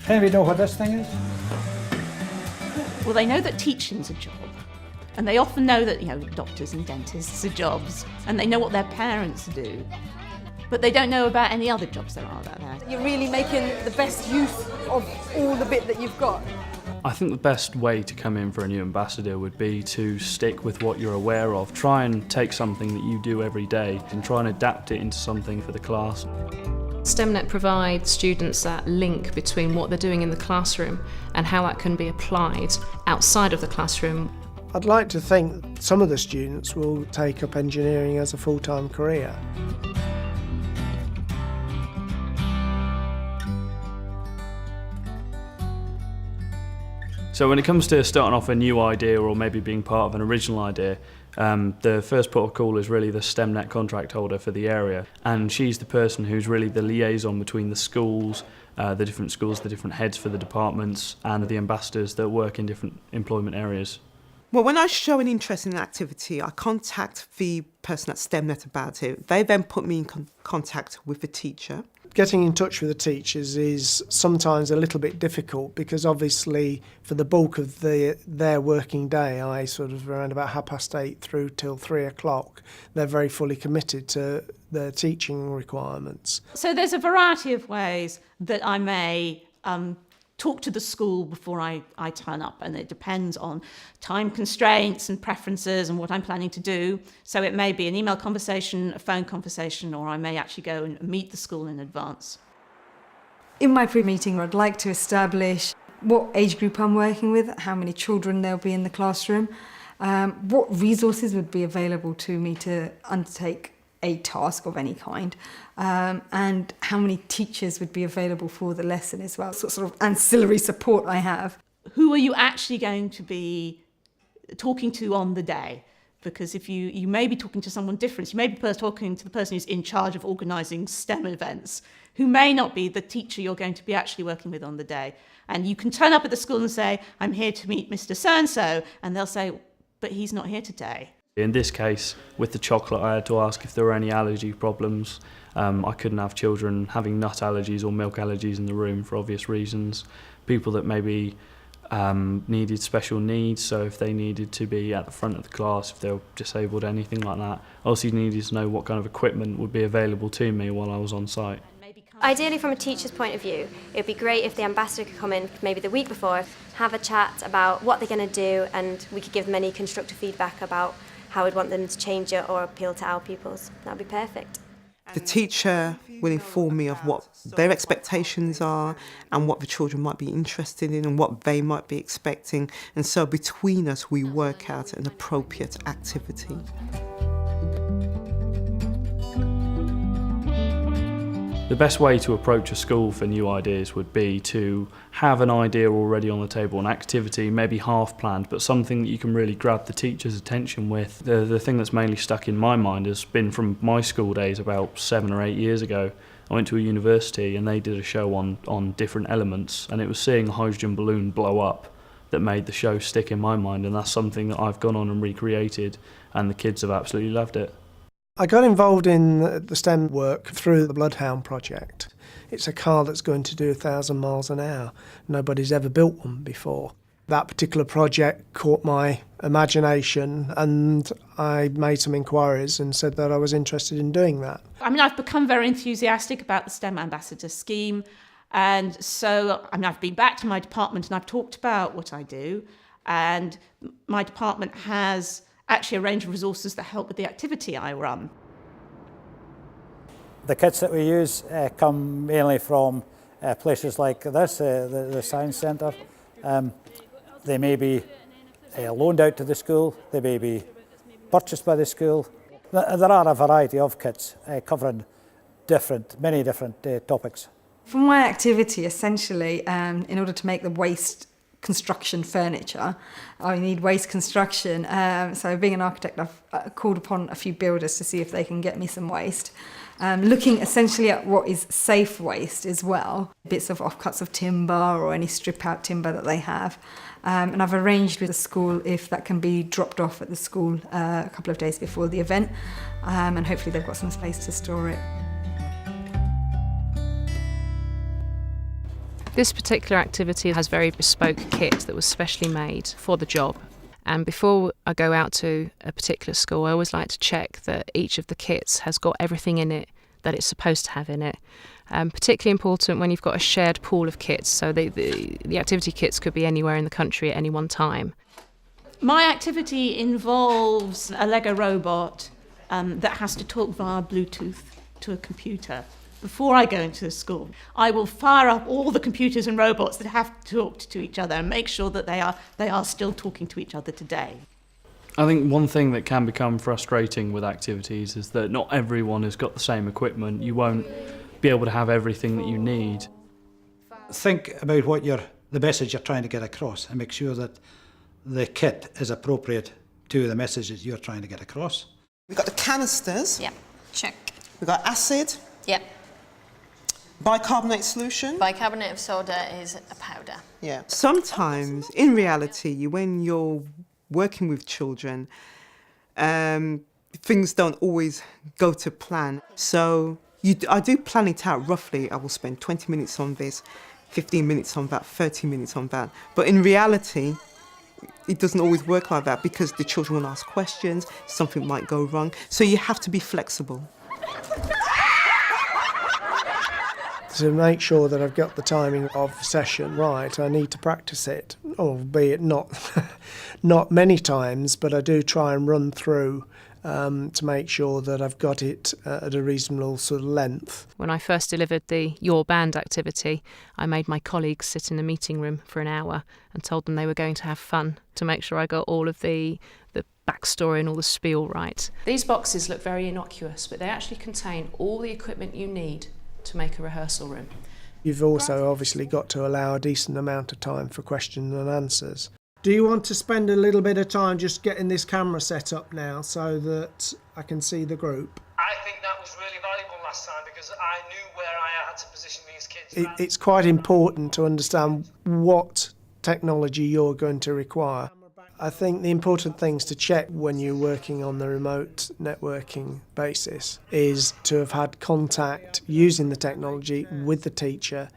Anybody know what this thing is? Well, they know that teaching's a job. And they often know that, doctors and dentists are jobs. And they know what their parents do. But they don't know about any other jobs there are out there. You're really making the best use of all the bit that you've got. I think the best way to come in for a new ambassador would be to stick with what you're aware of. Try and take something that you do every day and try and adapt it into something for the class. STEMnet provides students that link between what they're doing in the classroom and how that can be applied outside of the classroom. I'd like to think some of the students will take up engineering as a full-time career. So when it comes to starting off a new idea or maybe being part of an original idea, the first port of call is really the STEMnet contract holder for the area, and she's the person who's really the liaison between the schools, the different heads for the departments and the ambassadors that work in different employment areas. Well, when I show an interest in an activity, I contact the person at STEMnet about it. They then put me in contact with the teacher. Getting in touch with the teachers is sometimes a little bit difficult because obviously for the bulk of their working day, I sort of around about 8:30 through till 3:00, they're very fully committed to their teaching requirements. So there's a variety of ways that I may talk to the school before I turn up, and it depends on time constraints and preferences and what I'm planning to do. So it may be an email conversation, a phone conversation, or I may actually go and meet the school in advance. In my pre-meeting, I'd like to establish what age group I'm working with, how many children there'll be in the classroom, what resources would be available to me to undertake a task of any kind, and how many teachers would be available for the lesson as well, so sort of ancillary support I have. Who are you actually going to be talking to on the day? Because if you may be talking to someone different, you may be talking to the person who's in charge of organising STEM events, who may not be the teacher you're going to be actually working with on the day. And you can turn up at the school and say, I'm here to meet Mr. So-and-so, and they'll say, but he's not here today. In this case, with the chocolate, I had to ask if there were any allergy problems. I couldn't have children having nut allergies or milk allergies in the room for obvious reasons. People that maybe needed special needs, so if they needed to be at the front of the class, if they were disabled, anything like that. Also needed to know what kind of equipment would be available to me while I was on site. Ideally, from a teacher's point of view, it would be great if the ambassador could come in maybe the week before, have a chat about what they're going to do, and we could give them any constructive feedback about how we'd want them to change it or appeal to our pupils. That would be perfect. The teacher will inform me of what their expectations are and what the children might be interested in and what they might be expecting. And so between us, we work out an appropriate activity. The best way to approach a school for new ideas would be to have an idea already on the table, an activity, maybe half planned, but something that you can really grab the teacher's attention with. The thing that's mainly stuck in my mind has been from my school days about 7 or 8 years ago. I went to a university and they did a show on different elements, and it was seeing a hydrogen balloon blow up that made the show stick in my mind, and that's something that I've gone on and recreated, and the kids have absolutely loved it. I got involved in the STEM work through the Bloodhound project. It's a car that's going to do 1,000 miles an hour. Nobody's ever built one before. That particular project caught my imagination, and I made some inquiries and said that I was interested in doing that. I've become very enthusiastic about the STEM Ambassador scheme, and so I've been back to my department and I've talked about what I do, and my department has actually a range of resources that help with the activity I run. The kits that we use come mainly from places like this, the Science Centre. They may be loaned out to the school, they may be purchased by the school. There are a variety of kits covering many different topics. For my activity, essentially, in order to make the waste construction furniture, I need waste construction. So being an architect, I've called upon a few builders to see if they can get me some waste. Looking essentially at what is safe waste as well, bits of offcuts of timber or any strip out timber that they have. And I've arranged with the school if that can be dropped off at the school a couple of days before the event, and hopefully they've got some space to store it. This particular activity has very bespoke kit that was specially made for the job. And before I go out to a particular school, I always like to check that each of the kits has got everything in it that it's supposed to have in it. Particularly important when you've got a shared pool of kits, so the activity kits could be anywhere in the country at any one time. My activity involves a Lego robot that has to talk via Bluetooth to a computer. Before I go into the school, I will fire up all the computers and robots that have talked to each other and make sure that they are still talking to each other today. I think one thing that can become frustrating with activities is that not everyone has got the same equipment. You won't be able to have everything that you need. Think about what the message you're trying to get across and make sure that the kit is appropriate to the message that you're trying to get across. We've got the canisters. Yep, check. We've got acid. Yep. Bicarbonate solution. Bicarbonate of soda is a powder. Yeah. Sometimes, in reality, when you're working with children, things don't always go to plan. So I do plan it out roughly. I will spend 20 minutes on this, 15 minutes on that, 30 minutes on that. But in reality, it doesn't always work like that because the children will ask questions, something might go wrong. So you have to be flexible. To make sure that I've got the timing of the session right, I need to practice it, albeit not many times, but I do try and run through to make sure that I've got it at a reasonable sort of length. When I first delivered the Your Band activity, I made my colleagues sit in a meeting room for an hour and told them they were going to have fun to make sure I got all of the backstory and all the spiel right. These boxes look very innocuous, but they actually contain all the equipment you need to make a rehearsal room. You've also obviously got to allow a decent amount of time for questions and answers. Do you want to spend a little bit of time just getting this camera set up now so that I can see the group? I think that was really valuable last time because I knew where I had to position these kids. It's quite important to understand what technology you're going to require. I think the important things to check when you're working on the remote networking basis is to have had contact using the technology with the teacher.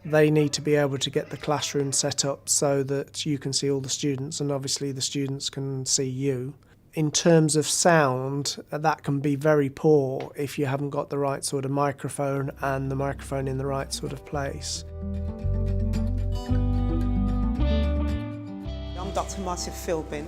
They need to be able to get the classroom set up so that you can see all the students and obviously the students can see you. In terms of sound, that can be very poor if you haven't got the right sort of microphone and the microphone in the right sort of place. I'm Dr. Martin Philbin,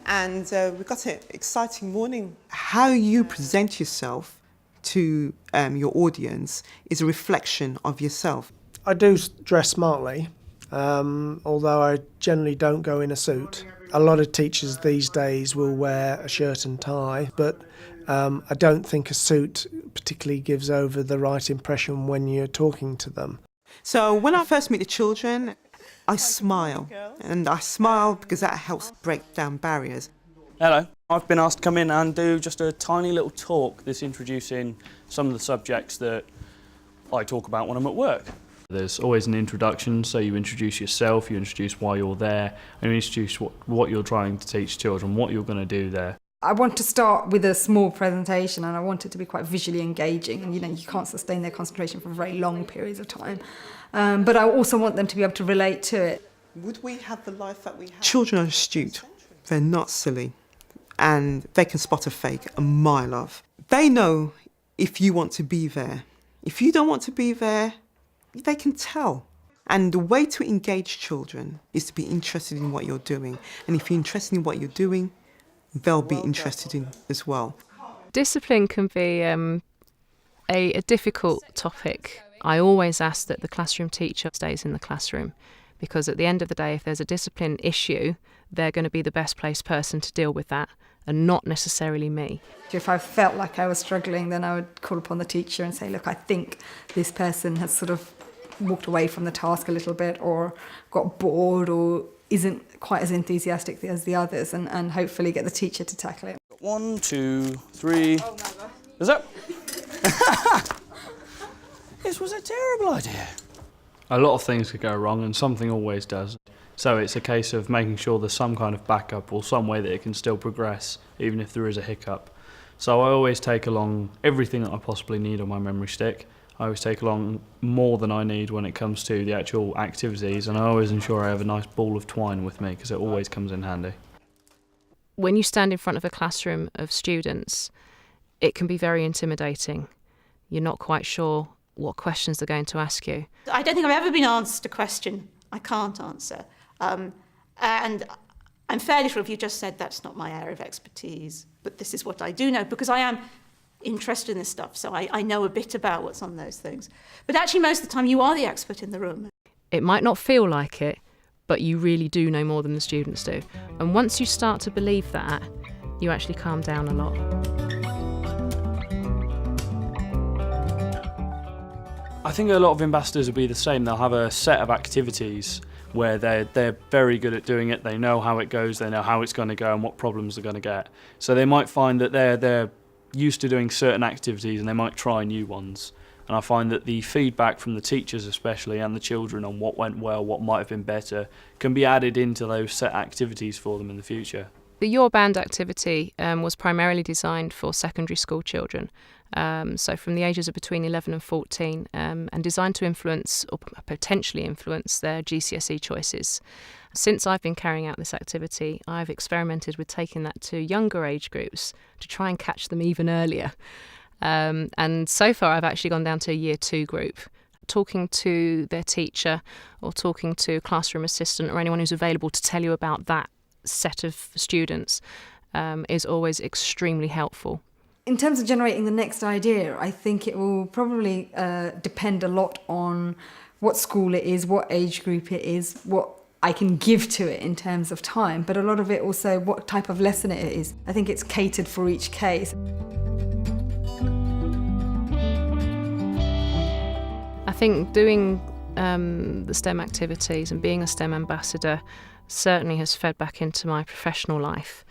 and we've got an exciting morning. How you present yourself to your audience is a reflection of yourself. I do dress smartly, although I generally don't go in a suit. A lot of teachers these days will wear a shirt and tie, but I don't think a suit particularly gives over the right impression when you're talking to them. So when I first meet the children, I smile, and I smile because that helps break down barriers. Hello, I've been asked to come in and do just a tiny little talk that's introducing some of the subjects that I talk about when I'm at work. There's always an introduction, so you introduce yourself, you introduce why you're there, and you introduce what you're trying to teach children, what you're going to do there. I want to start with a small presentation and I want it to be quite visually engaging, and you can't sustain their concentration for very long periods of time. But I also want them to be able to relate to it. Would we have the life that we have? Children are astute, they're not silly, and they can spot a fake a mile off. They know if you want to be there. If you don't want to be there, they can tell. And the way to engage children is to be interested in what you're doing. And if you're interested in what you're doing, they'll be interested in as well. Discipline can be a difficult topic. I always ask that the classroom teacher stays in the classroom, because at the end of the day, if there's a discipline issue, they're going to be the best placed person to deal with that, and not necessarily me. If I felt like I was struggling, then I would call upon the teacher and say, look, I think this person has sort of walked away from the task a little bit, or got bored, or isn't quite as enthusiastic as the others, and hopefully get the teacher to tackle it. 1, 2, 3. Oh my God. Is that? This was a terrible idea. A lot of things could go wrong, and something always does. So it's a case of making sure there's some kind of backup or some way that it can still progress, even if there is a hiccup. So I always take along everything that I possibly need on my memory stick. I always take along more than I need when it comes to the actual activities, and I always ensure I have a nice ball of twine with me because it always comes in handy. When you stand in front of a classroom of students, it can be very intimidating. You're not quite sure what questions they're going to ask you. I don't think I've ever been asked a question I can't answer. And I'm fairly sure if you just said that's not my area of expertise, but this is what I do know, because I am interested in this stuff, so I know a bit about what's on those things. But actually most of the time you are the expert in the room. It might not feel like it, but you really do know more than the students do. And once you start to believe that, you actually calm down a lot. I think a lot of ambassadors will be the same. They'll have a set of activities where they're very good at doing it. They know how it goes, they know how it's going to go and what problems they're going to get. So they might find that they're used to doing certain activities and they might try new ones. And I find that the feedback from the teachers especially and the children on what went well, what might have been better, can be added into those set activities for them in the future. The Your Band activity was primarily designed for secondary school children, so from the ages of between 11 and 14, and designed to influence or potentially influence their GCSE choices. Since I've been carrying out this activity, I've experimented with taking that to younger age groups to try and catch them even earlier. And so far I've actually gone down to a year 2 group. Talking to their teacher or talking to a classroom assistant or anyone who's available to tell you about that set of students is always extremely helpful. In terms of generating the next idea, I think it will probably depend a lot on what school it is, what age group it is, what I can give to it in terms of time, but a lot of it also what type of lesson it is. I think it's catered for each case. I think doing the STEM activities and being a STEM ambassador certainly has fed back into my professional life.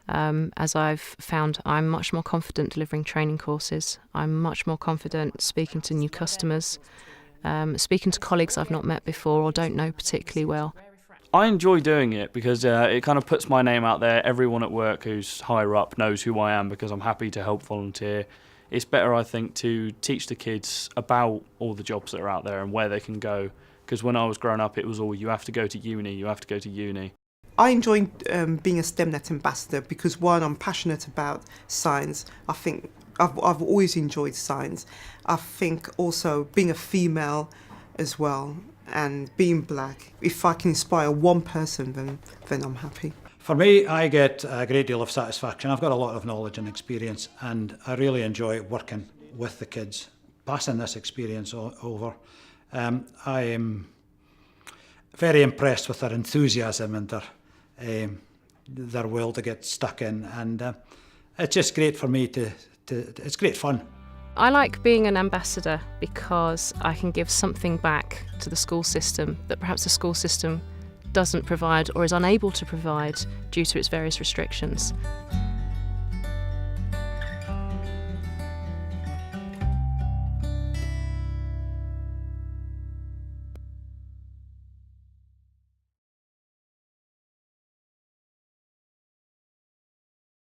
As I've found I'm much more confident delivering training courses. I'm much more confident speaking to new customers, speaking to colleagues I've not met before or don't know particularly well. I enjoy doing it because it kind of puts my name out there. Everyone at work who's higher up knows who I am because I'm happy to help volunteer. It's better, I think, to teach the kids about all the jobs that are out there and where they can go. Because when I was growing up, it was all, you have to go to uni, you have to go to uni. I enjoy being a STEMnet ambassador because, one, I'm passionate about science. I think I've always enjoyed science. I think also being a female as well and being black, if I can inspire one person, then I'm happy. For me, I get a great deal of satisfaction. I've got a lot of knowledge and experience, and I really enjoy working with the kids, passing this experience over. I am very impressed with their enthusiasm and their will to get stuck in, and it's just great for me it's great fun. I like being an ambassador because I can give something back to the school system that perhaps the school system doesn't provide or is unable to provide due to its various restrictions.